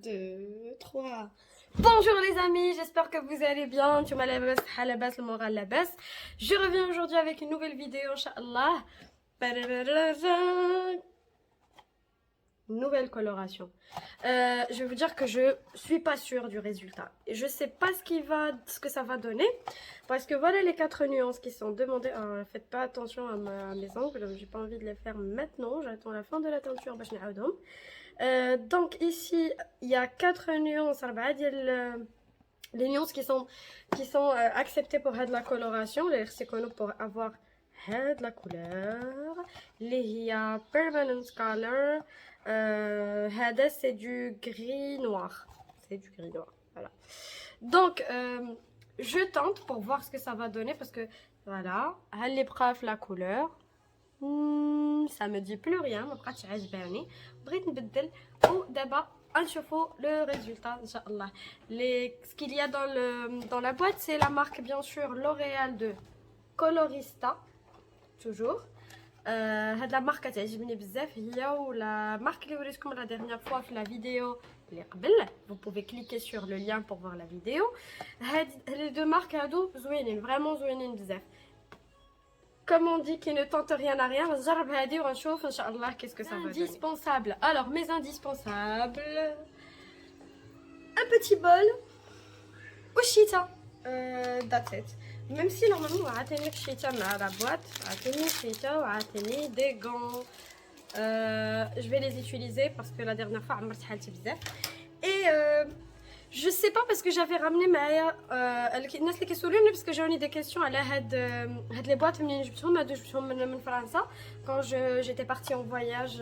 2, 3. Bonjour les amis, j'espère que vous allez bien. Tu m'as la baisse, le moral la baisse. Je reviens aujourd'hui avec une nouvelle vidéo, Inch'Allah. Nouvelle coloration. Je vais vous dire que je suis pas sûre du résultat. Je sais pas ce que ça va donner. Parce que voilà les 4 nuances qui sont demandées. Alors, faites pas attention à mes ongles. J'ai pas envie de les faire maintenant. J'attends la fin de la teinture. Donc ici, il y a 4 nuances. Les nuances qui sont acceptées pour la coloration. C'est connu pour avoir la couleur. Il y a permanent color. C'est du gris noir. C'est du gris noir. Voilà. Donc, je tente pour voir ce que ça va donner parce que voilà, elle est brave la couleur. Ça me dit plus rien, ما بقاتش عجباني. بغيت نبدل ودابا نشوفوا le résultat inchallah. Ce qu'il y a dans la boîte, c'est la marque bien sûr L'Oréal de Colorista toujours. هاد لا ماركه تعجبني بزاف هي ولا مارك اللي وريتكم la dernière fois في la vidéo اللي قبل. Vous pouvez cliquer sur le lien pour voir la vidéo. هاد les deux marques هادو زوينين vraiment زوينين بزاف. Comme on dit qui ne tente rien à rien, نجرب هادي ونشوف ان شاء الله qu'est-ce que ça va donner. Indispensable. Alors mes indispensables. Un petit bol. وشيتا. That's it. Même si normalement عطيني الشيتا مع la boîte, عطيني الشيتا وعطيني des gants. Je vais les utiliser parce que la dernière fois عمرت حالتي بزاف. Et je sais pas parce que j'avais ramené معايا الناس اللي كيسولوني parce que j'ai des questions على هاد les boîtes منين جبتهم. هادو جبتهم من فرنسا quand j'étais partie en voyage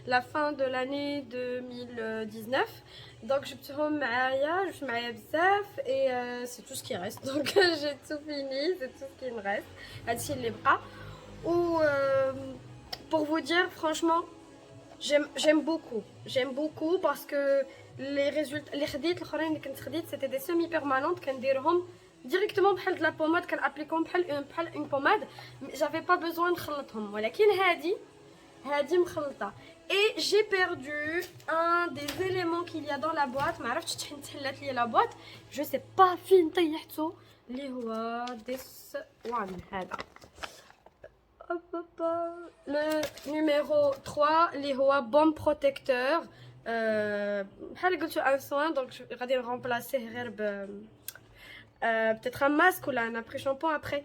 la fin de l'année 2019. Donc جبتهم معايا بزاف et c'est tout ce qui reste. Donc j'ai tout fini, c'est tout ce qui me reste. هادشي اللي بقى. Ou pour vous dire franchement j'aime beaucoup parce que les résultats les خديت الاخرين اللي كنت خديت c'était des semi permanentes كنديرهم directement بحال de la pommade كنابليكهم بحال une pommade. j'avais pas besoin نخلطهم ولكن هادي مخلطه. Et j'ai perdu un des éléments qu'il y a dans la boîte. ما عرفتش شحال تحلات لي la boîte. Je sais pas فين طيحته اللي هو this one هذا. Le numéro 3 اللي هو baume protecteur. بحال قلتو un soin donc غادي نرمبلاسيه غير peut-être un masque ou un après shampoing après.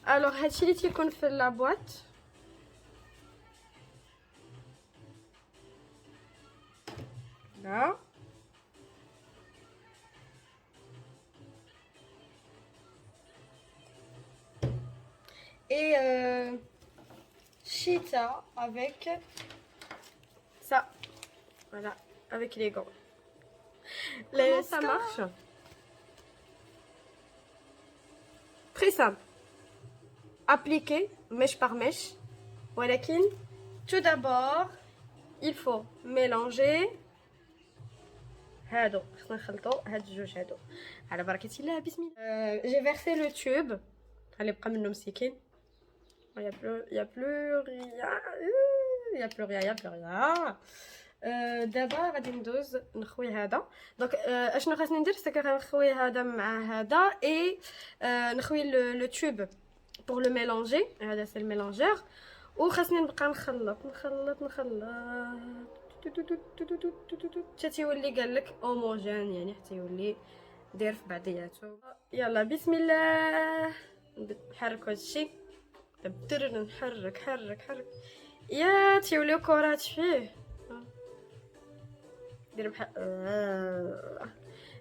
Alors هادشي اللي تيكون في la boîte. Là. Et Cheetah avec ça. Voilà, avec les gants. Comment ça marche? Très simple. Appliquer mèche par mèche. ولكن tout d'abord, il faut mélanger. هادو خصنا نخلطو هاد الجوج هادو على بركة الله بسم الله. J'ai versé le tube. اللي بقى منه مسكين. Il y a plus rien. دابا غادي ندوز نخوي هذا. دونك اشنو خاصني ندير سكر غنخوي هذا مع هذا اي نخوي لو تيوب pour le mélanger. هذا سي الميلانجور وخاصني نبقى نخلط حتى تيولي قالك هوموجين يعني حتى يولي داير في بعضياتو. يلا بسم الله نحرك هادشي بدر نحرك يا تيوليو كرات فيه.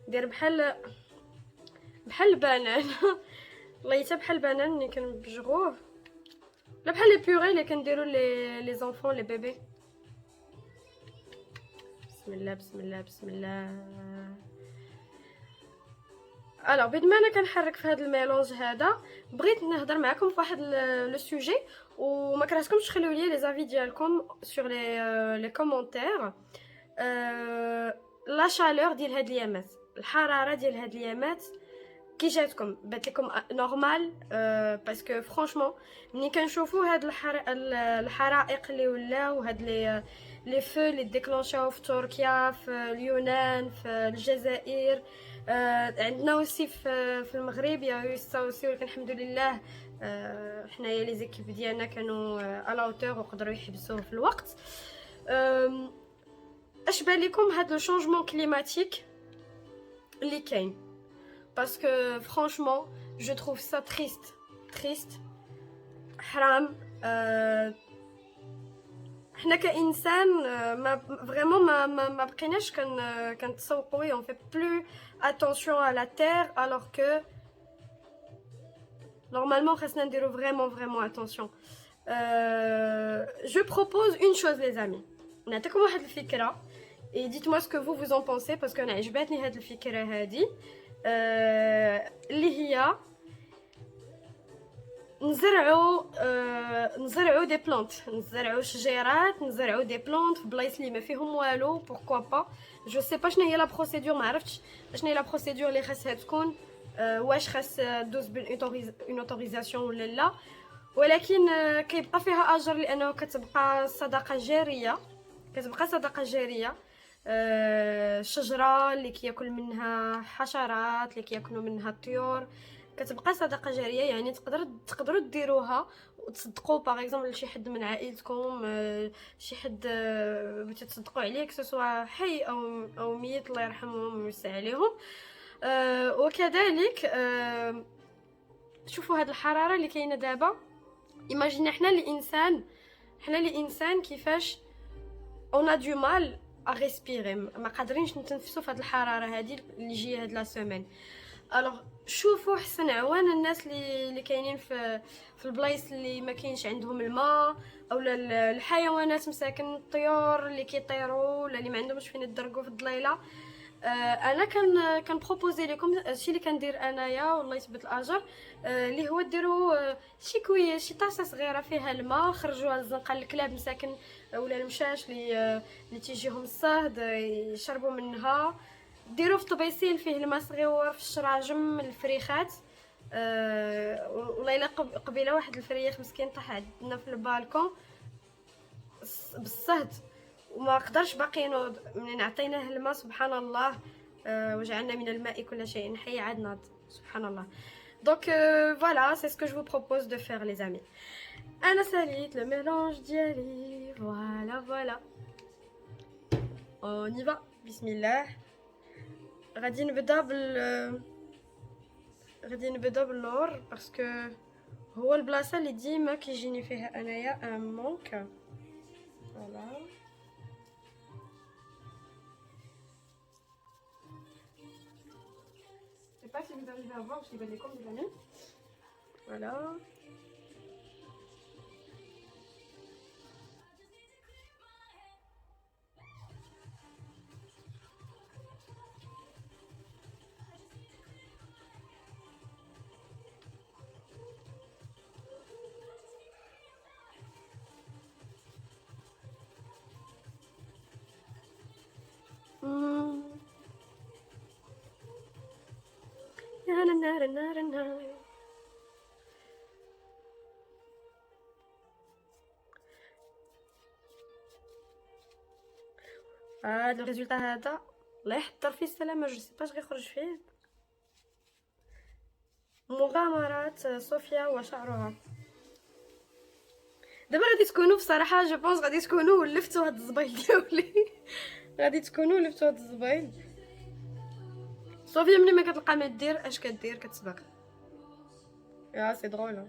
دير بحال البنان. والله حتى بحال البنان اللي كنبجغوه لا بحال لي بيوري اللي كنديروا لي زونفون لي بيبي. بسم الله. الوغ بما انا كنحرك في هذا الميلونج هذا بغيت نهضر معكم في واحد لو سوجي وما كرهتكمش تخليو لي لي زافي ديالكم سور لي كومونتير. لا شالور ديال هاد الايامات الحراره ديال هاد الايامات كي جاتكم بات لكم نورمال؟ باسكو فرانشمون ملي كنشوفوا هاد الحرائق اللي ولاو، هاد لي فو اللي ديكلونشاو في تركيا، في اليونان، في الجزائر، عندنا اوسي في المغرب يا يوسا اوسي، ولكن الحمد لله حنايا لي زيكيب ديالنا كانوا على اوتور وقدروا يحبسوه في الوقت. اش بان لكم هاد لو شونجمون كليماتيك اللي كاين؟ parce que franchement je trouve ça triste حرام. حنا كإنسان ما فريمون ما بقيناش كنتسوقوا on fait plus attention à la terre alors que normalement خاصنا نديرو vraiment attention. Je propose une chose les amis, نعطيكم واحد الفكرة et dites-moi ce que vous en pensez parce que انا عجبتني هاد الفكرة هادي اللي هي نزرعوا دي بلانت، نزرعوا شجيرات، نزرعوا دي بلانت في بلايص اللي ما فيهم والو. بوركوا با جو سي با شنو هي لا بروسيدور، ما عرفتش شنو هي لا بروسيدور اللي خاصها تكون، واش خاص دوز بون اوتوريزاسيون ولا لا، ولكن كيبقى فيها اجر لانه كتبقى صدقه جاريه، شجره اللي كياكل منها حشرات، اللي كياكلوا منها الطيور، كتبقى صدقه جاريه. يعني تقدروا ديروها وتصدقوا باغ اكزومبل لشي حد من عائلتكم، شي حد بغيتو تصدقوا عليه كسوا حي او ميت، الله يرحمهم ويوسع عليهم. وكذلك شوفوا هاد الحراره اللي كاينه دابا، ايماجيني حنا الانسان كيفاش on a du mal à respirer، ما قادرينش نتنفسوا في هاد الحراره هادي اللي جايه هاد لا سيمين. الوغ شوفوا حسن عوان الناس اللي كاينين في البلايص اللي ما كاينش عندهم الماء، اولا الحيوانات مساكن الطيور اللي كيطيروا ولا اللي ما عندهمش فين يدرقوا في الظليله. انا كان بروبوزي لكم الشيء اللي كندير انايا والله يثبت الاجر، اللي هو ديروا شي كويه، شي طاسه صغيره فيها الماء، خرجوها للزنقه الكلاب مساكن ولا المشاش اللي تيجيهم الصهد يشربوا منها. ديروا في طبيسيل فيه الماء صغيور، في الشراجم الفريخات. والله الا قبيله واحد الفريخ مسكين طاح عندنا في البالكون بالصهد وما قدرش باقي ينوض. منين عطيناه الماء سبحان الله وجعلنا من الماء كل شيء حي عاد ناض سبحان الله. دونك فوالا سي سكو جو بروبوز دو فير لي زامي. انا ساليت لو ميلونج ديالي، فوالا اون يفا بسم الله. غادي نبدا باللور باسكو هو البلاصه اللي ديما كيجيني فيها انايا ان مونك. فوالا je sais pas si vous arrivez à voir, je vais les comme les amis. Voilà. هذا الريزولتا هذا الله يحضر فيه السلامه، جو سي با اش غيخرج فيه. مغامرات صوفيا وشعرها. دابا غادي تكونوا بصراحه جو بونس غادي تكونوا ولفتوا هاد الزبايل ديالي غادي تكونوا ولفتوا هاد الزبايل. صوفيا ملي ما كتلقى ما دير اش كدير؟ كتسبق. يا سي درول.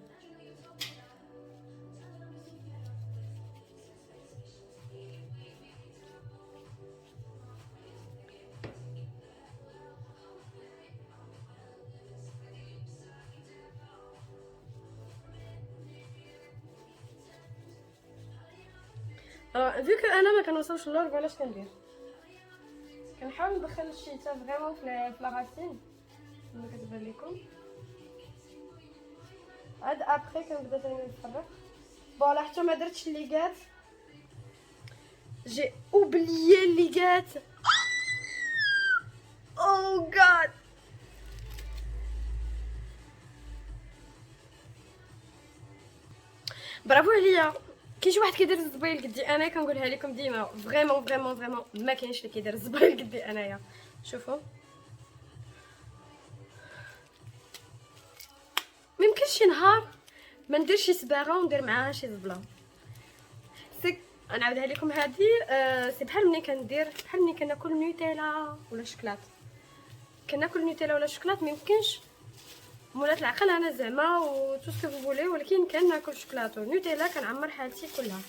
فيو كو انا ما كنوصلش اللور، فوالا اش كندير؟ كنحاول ندخل الشيتا فريمون في لاغاسين كما كتبان لكم، عاد ابخي كنبدا ثاني نفرق. فوالا حتى ما درتش الليغات، جي اوبليي الليغات. او غاد برافو عليا. كاين شي واحد كيدير الزبايل قدي انا، كنقولها لكم ديما، فريمون فريمون فريمون ما كاينش اللي كيدير الزبايل قدي انايا. شوفوا ميمكنش شي نهار ما نديرش شي صباغه وندير معاها شي زبله. سي نعاودها لكم هذه. سي بحال ملي كندير، بحال ملي كناكل نوتيلا ولا شوكولات، كناكل نوتيلا ولا شوكولات ميمكنش مولات العقل انا زعما و تو سكو فو فولي، ولكن كناكل شوكولاته نوتيلا كنعمر حالتي كلها.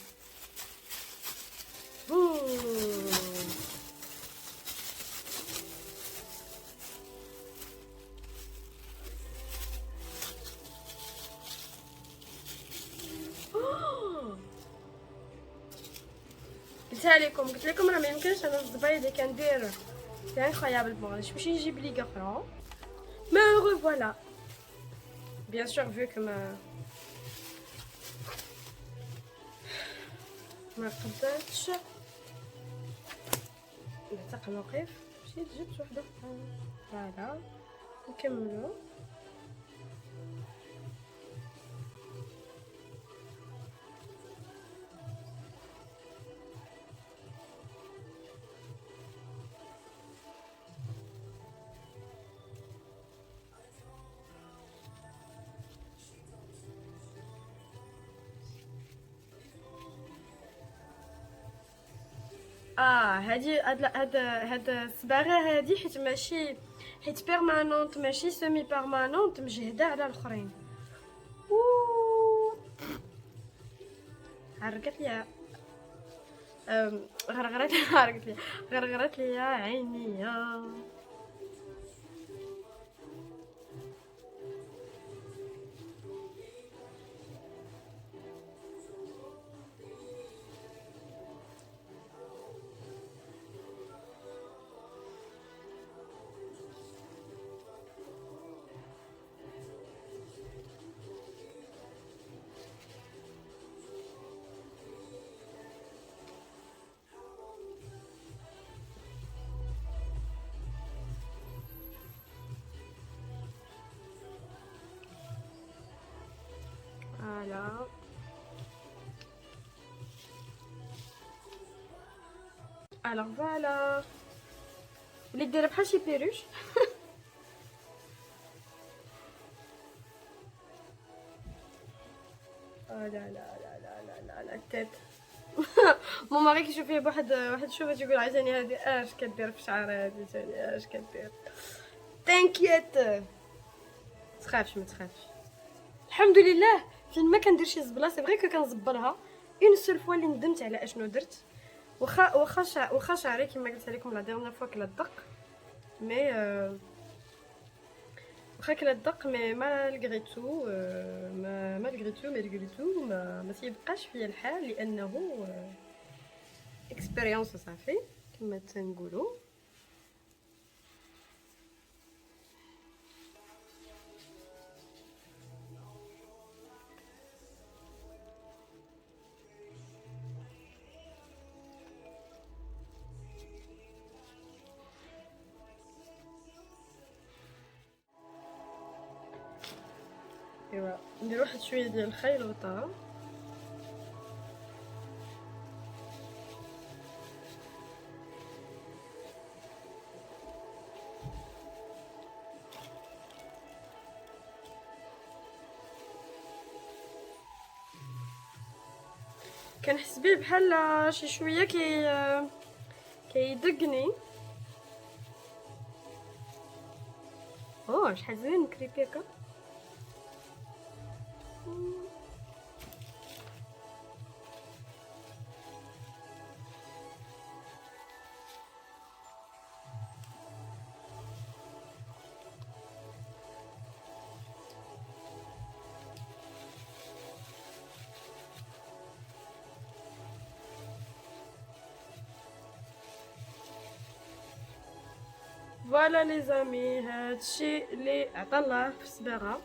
قلت لكم راه ما يمكنش انا الزبايل اللي كندير سي انكرويابل. بون نمشي نجيب لي اخرى. مي هورو فوالا بيان سور فيو كو ما قدرتش نعتق الموقف. مشيت جبت وحده فوالا نكملو. هاد الصباغه هادي حيت ماشي حيت بيرمانونت ماشي سيمي بيرمانونت، مجهده على الاخرين. عرقت ليا غرغرت ليا عينيا. فوالا الوغ فوالا وليت دايره بحال شي بيروش. لا لا لا لا لا لا لا التات. مو ماري كيشوف فيا بواحد الشوفه تيقول عايزاني هادي اش كدير في شعر هادي ثاني اش كدير. تانكيت تخافش ما تخافش الحمد لله. فين ما كندير شي زبله سي فري كنزبلها اون سول فوا اللي ندمت على اشنو درت. واخا شعري كما قلت لكم لا ديرنا فوا كلا الدق مي واخا كلا الدق مي مالغريتو ما تيبقاش فيا الحال لانه اكسبيريونس صافي كما تنقولوا. ايوا ندير واحد شويه ديال الخيل الغطا. كنحس بيه بحال شي شويه كيدقني. شحال زوين كريبي هكا. فوالا لي زامي هادشي اللي عطا الله في الصباغه.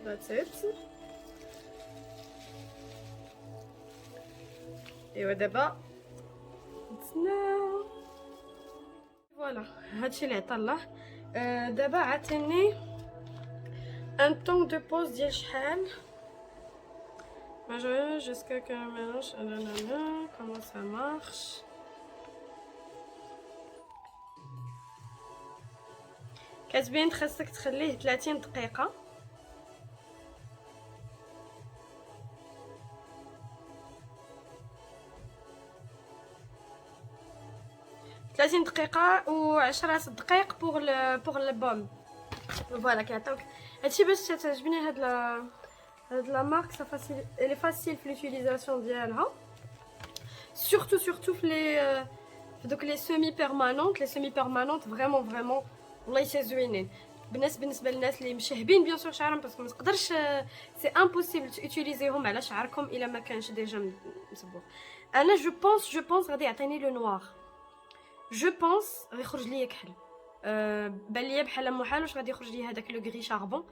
ذاتس ات. ايوا دابا نتسناو. فوالا هادشي اللي عطا الله. دابا عطيني ان طون دو بوز ديال شحال. Majorer jusqu'à que le mélange. Comment ça marche? كاتبين خاصك تخليه 30 دقيقة. ثلاثين دقيقة و10 دقائق بوغ البوم. فوالا كيعطيوك هادشي باش تعجبني هاد لا مارك. سا فاسيل الي فاسيل في لوتيليزاسيون ديالها، سورتو في دوك لي سيمي بيرمانونت. لي سيمي بيرمانونت فريمون والله حتى زوينين بالنسبه للناس اللي مشهبين بيان سور شعرهم، باسكو ما تقدرش سي امبوسيبل تيوتيليزيهم على شعركم الا ما كانش ديجا مصبوغ. انا جو بونس غادي يعطيني لو نوار، جو بونس غيخرج ليا كحل. بان ليا بحال محال واش غادي يخرج لي هذاك لو غري شاربون.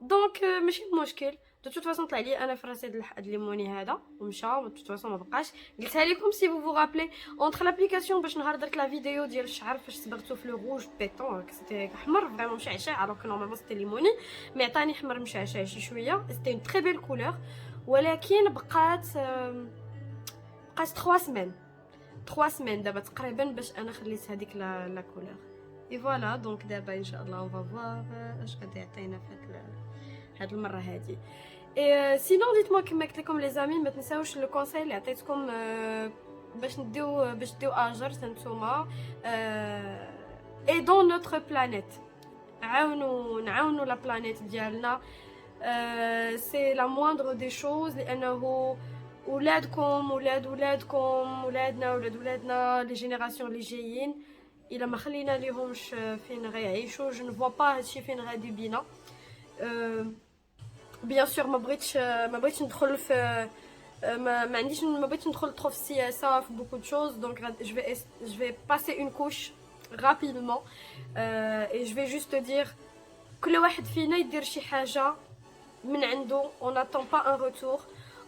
دونك ماشي مشكل. دو توت فاصون طلع لي انا في راسي هاد الليموني هذا ومشى. دو توت فاصون ما بقاش. قلتها لكم سي فو رابلي اونتر لابليكاسيون باش نهار درت لا فيديو ديال الشعر فاش صبغتو في لو روج بيتون سيتي احمر فريمون مشعشع، الوغ كو نورمالمون سيتي ليموني مي عطاني احمر مشعشع شي شويه. سيتي اون تري بيل كولور، ولكن بقات 3 سمان دابا تقريبا باش انا خليت هذيك لا كولور. اي فوالا دونك دابا ان شاء الله اون فوا اش غادي يعطينا في هاد المره هادي. اي سينون ديتموا كما قلت لكم لي زامي ما تنساوش لو كونساي اللي عطيتكم باش ديو اجر نتوما اي دون نوتر بلانيت. نعاونوا لا بلانيت ديالنا. سي لا موندر دي شوز، لانه ولادكم ولادنا لي جينيراسيون اللي جايين الا ما خلينا ليهمش فين غيعيشوا جو نفوا با هادشي فين غادي بينا. بيان سور ما بغيتش ندخل في ما بغيتش ندخل trop في السياسه في beaucoup de choses. donc je vais passer une couche rapidement et je vais juste dire كل واحد فينا يدير شي حاجه من عنده. on n'attend pas un retour,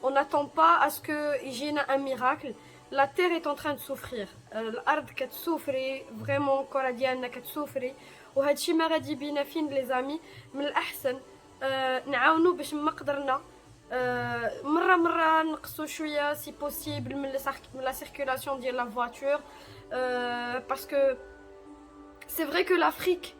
on n'attend pas à ce que يجينا un miracle. La terre est en train de souffrir, الارض كتسوفري فريمون، الكره ديالنا كتسوفري، وهادشي ما غادي بينا فين لي زامي. من الاحسن نعاونوا باش ما قدرنا مره نقصوا شويه سي بوسيبل من لا سيركولاسيون ديال لا فواتور، باسكو سي فري كو l'Afrique,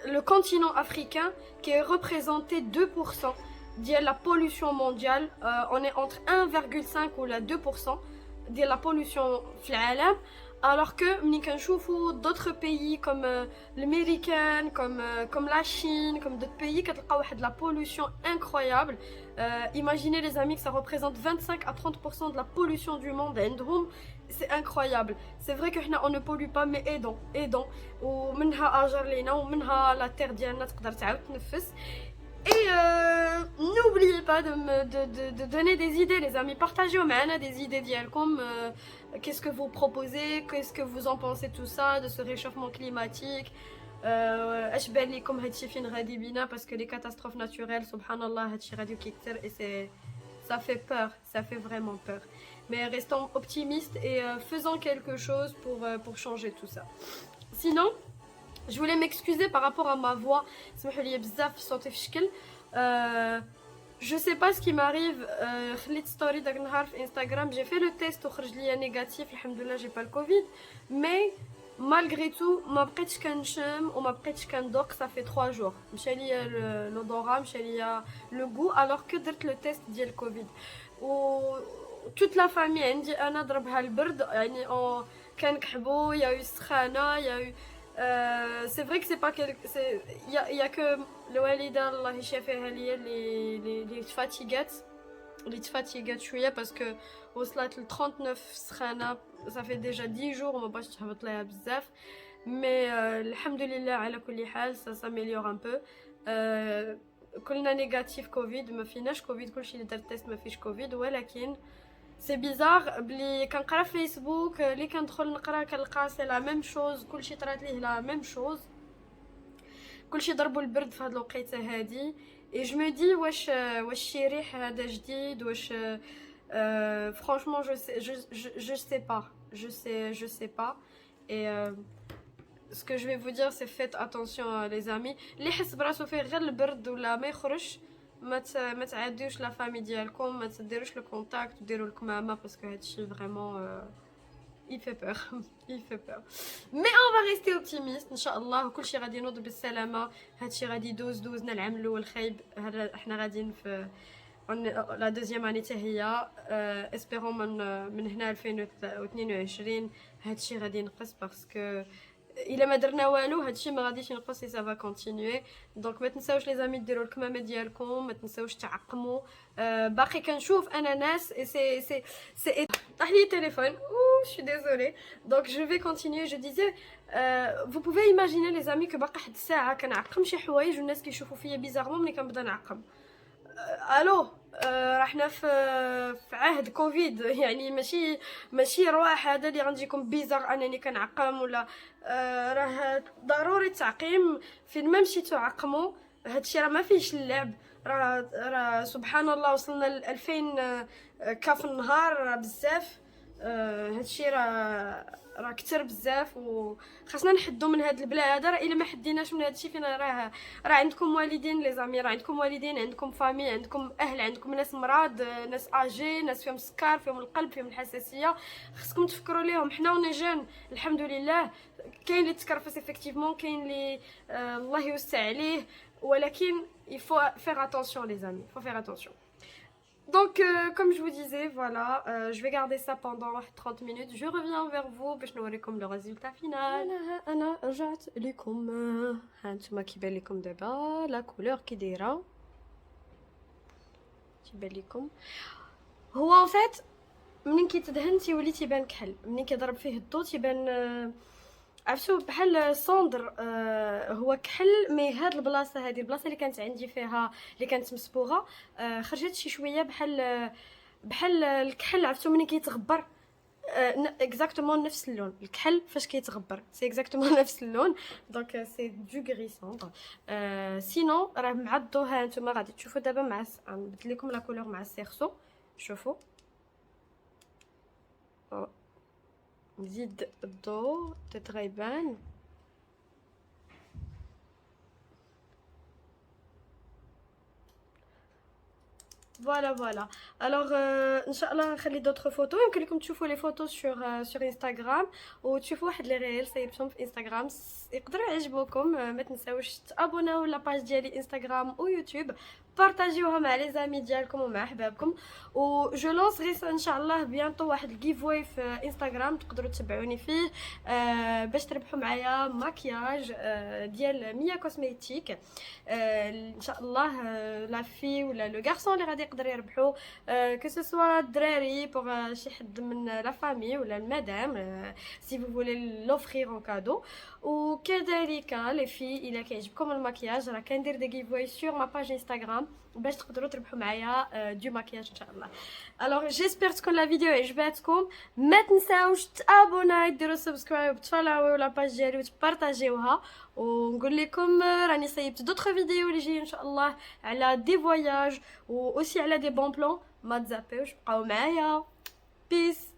le continent africain qui est représenté 2% ديال la pollution mondiale, on est entre 1,5 ou 2% ديال la pollution في العالم. alors que ملي كنشوفوا d'autres pays comme l'américain, comme la Chine, comme d'autres pays كتلقاو واحد la pollution incroyable. imaginez les amis que ça représente 25 à 30% de la pollution du monde عندهم. c'est incroyable. c'est vrai que حنا on ne pollue pas mais aidons ومنها اجر لينا ومنها la terre ديالنا تقدر تعاود تنفس. Et n'oubliez pas de donner des idées les amis, partagez معنا des idées ديالكم. qu'est-ce que vous proposez, qu'est-ce que vous en pensez tout ça de ce réchauffement climatique. اش بان لكم هادشي فين غادي بينا، parce que les catastrophes naturelles subhanallah هادشي غادي كيكثر et ça fait peur, ça fait vraiment peur. mais restons optimistes et faisons quelque chose pour changer tout ça. sinon je voulais m'excuser par rapport à ma voix. سمحوا لي بزاف صوتي في شكل. je sais pas ce qui m'arrive. خليت ستوري داك النهار في انستغرام، جي في لو تيست وخرج ليا نيجاتيف الحمد لله، جي با الكوفيد. مي malgré tout ما بقيتش كنشم وما بقيتش كندوق. صافي 3 جور مشى ليا لودورا، مشى ليا لو غو، alors que درت لو تيست ديال الكوفيد. و toute la famille عندي انا ضربها البرد، يعني كنكحبوا، يا السخانه، يا c'est vrai que c'est pas il y a que الوالده الله يشافيها ليا اللي تفاتيغات شويه، باسكو وصلت ل 39 سخانه. ça fait déjà 10 jours وما باش تهبط ليها بزاف. مي الحمد لله على كل حال ça s'améliore un peu. كلنا نيجاتيف كوفيد، ما فيناش كوفيد، كلشي اللي دار تيست ما فيش كوفيد. ولكن سي بيزار بلي كنقرا في فيسبوك، اللي كندخل نقرا كنلقى سي لا ميم شوز، كلشي طرات ليه لا ميم شوز، كلشي ضربوا البرد في هاد الوقيته هادي. اي جو مو دي واش شي ريح هذا جديد، واش فرانشمون je sais pas. et ce que je vais vous dire c'est faites attention les amis. اللي حس براسو فيه غير البرد ولا ما يخرج ما تعديوش لا فامي ديالكم، ما تديروش لو كونتاكت وديروا الكمامه باسكو هادشي فريمون il fait peur il fait peur mais on va rester optimiste ان شاء الله وكلشي غادي ينوض بالسلامه. هادشي غادي يدوزنا العام الاول خايب، احنا غاديين في لا دوزيام اني حتى هي اسبيرون من هنا 2022 هادشي غادي ينقص باسكو الا ما درنا والو هادشي ما غاديش ينقص، سا فا كونتينيي. دونك ما تنساوش لي زامي ديروا الكمامه ديالكم، ما تنساوش تعقموا. باقي كنشوف انا ناس سي طاح لي التليفون او je suis désolée. Donc je vais continuer. Je disais vous pouvez imaginer les amis que باقي واحد الساعه كنعقم شي حوايج والناس كيشوفوا فيا بيزارمون ملي كنبدا نعقم. الو راحنا في عهد كوفيد، يعني ماشي رواح هذا اللي غنجيكم بيزار انني كنعقم ولا راه ضروري التعقيم. فين ما مشيتو عقموا، هادشي راه ما فيهش اللعب. راه سبحان الله وصلنا ل 2000 كا في النهار، راه بزاف. هادشي راه كتر بزاف وخاصنا نحدوا من هاد البلا هذا. راه الا ما حديناش من هادشي فينا راه عندكم والدين لي زامي، راه عندكم والدين، عندكم فامي، عندكم اهل، عندكم ناس مرض، ناس اجي، ناس فيهم السكر، فيهم القلب، فيهم الحساسيه. خصكم تفكروا ليهم. حنا وني جون الحمد لله كاين اللي تكرفس افكتيفمون، كاين اللي الله يوسع عليه، ولكن il faut faire attention les amis, il faut faire attention. Donc, comme je vous disais, voilà, je vais garder ça pendant 30 minutes. Je reviens vers vous باش نوريكم le résultat final. أنا رجعت لكم. ها نتوما كيبان لكم دابا لا كولور كي دايره، تيبان لكم. هو en fait منين كيتدهن تيولي تيبان كحل، منين كيضرب فيه الضو تيبان عرفتو بحال صندر. هو كحل. مي هاد البلاصه هذه البلاصه اللي كانت عندي فيها اللي كانت مصبوغه خرجت شي شويه بحال الكحل. عرفتو ملي كيتغبر اكزاكتومون نفس اللون. الكحل فاش كيتغبر سي اكزاكتومون نفس اللون. دونك سي دو غري صندر. سينون راه مع الضو ها نتوما غادي تشوفوا دابا مع نبدل لكم لا كولور مع السيرسو. شوفوا نزيد الضوء تتغا يبان. فوالا الوغ ان شاء الله نخلي دوطخ فوتو. يمكن لكم تشوفوا لي فوتو سور انستغرام وتشوفوا واحد لي ريل صيبتهم في انستغرام يقدروا يعجبوكم. ما تنساوش تابوناو لاباج ديالي انستغرام ويوتيوب، بارطاجيوها مع لي زامي ديالكم ومع احبابكم. و جو لونسري ان شاء الله بيانطو واحد الجيف واي في انستغرام تقدروا تتبعوني فيه باش تربحوا معايا ماكياج ديال ميا كوزميتيك. ان شاء الله لا في ولا لو غارسون اللي غادي يقدر يربحوا كو سوسوا الدراري بوغ شي حد من لا فامي ولا المدام سي فو فولي لوفرير اون كادو. وكذلك لي في الا كيعجبكم الماكياج راه كندير دي جيف واي سور ما باج انستغرام باش تقدروا تربحوا معايا دو ماكياج ان شاء الله. الوغ جيسبر تكون لا فيديو عجباتكم. ما تنساوش تابوناو ديروا سبسكرايب تفولووا لا باج ديالي وتبارطاجيوها. ونقول لكم راني صيبت دوطخ فيديو اللي جاي ان شاء الله على دي فواياج و اوسي على دي بون بلان. ما تزابيوش بقاو معايا. بيس.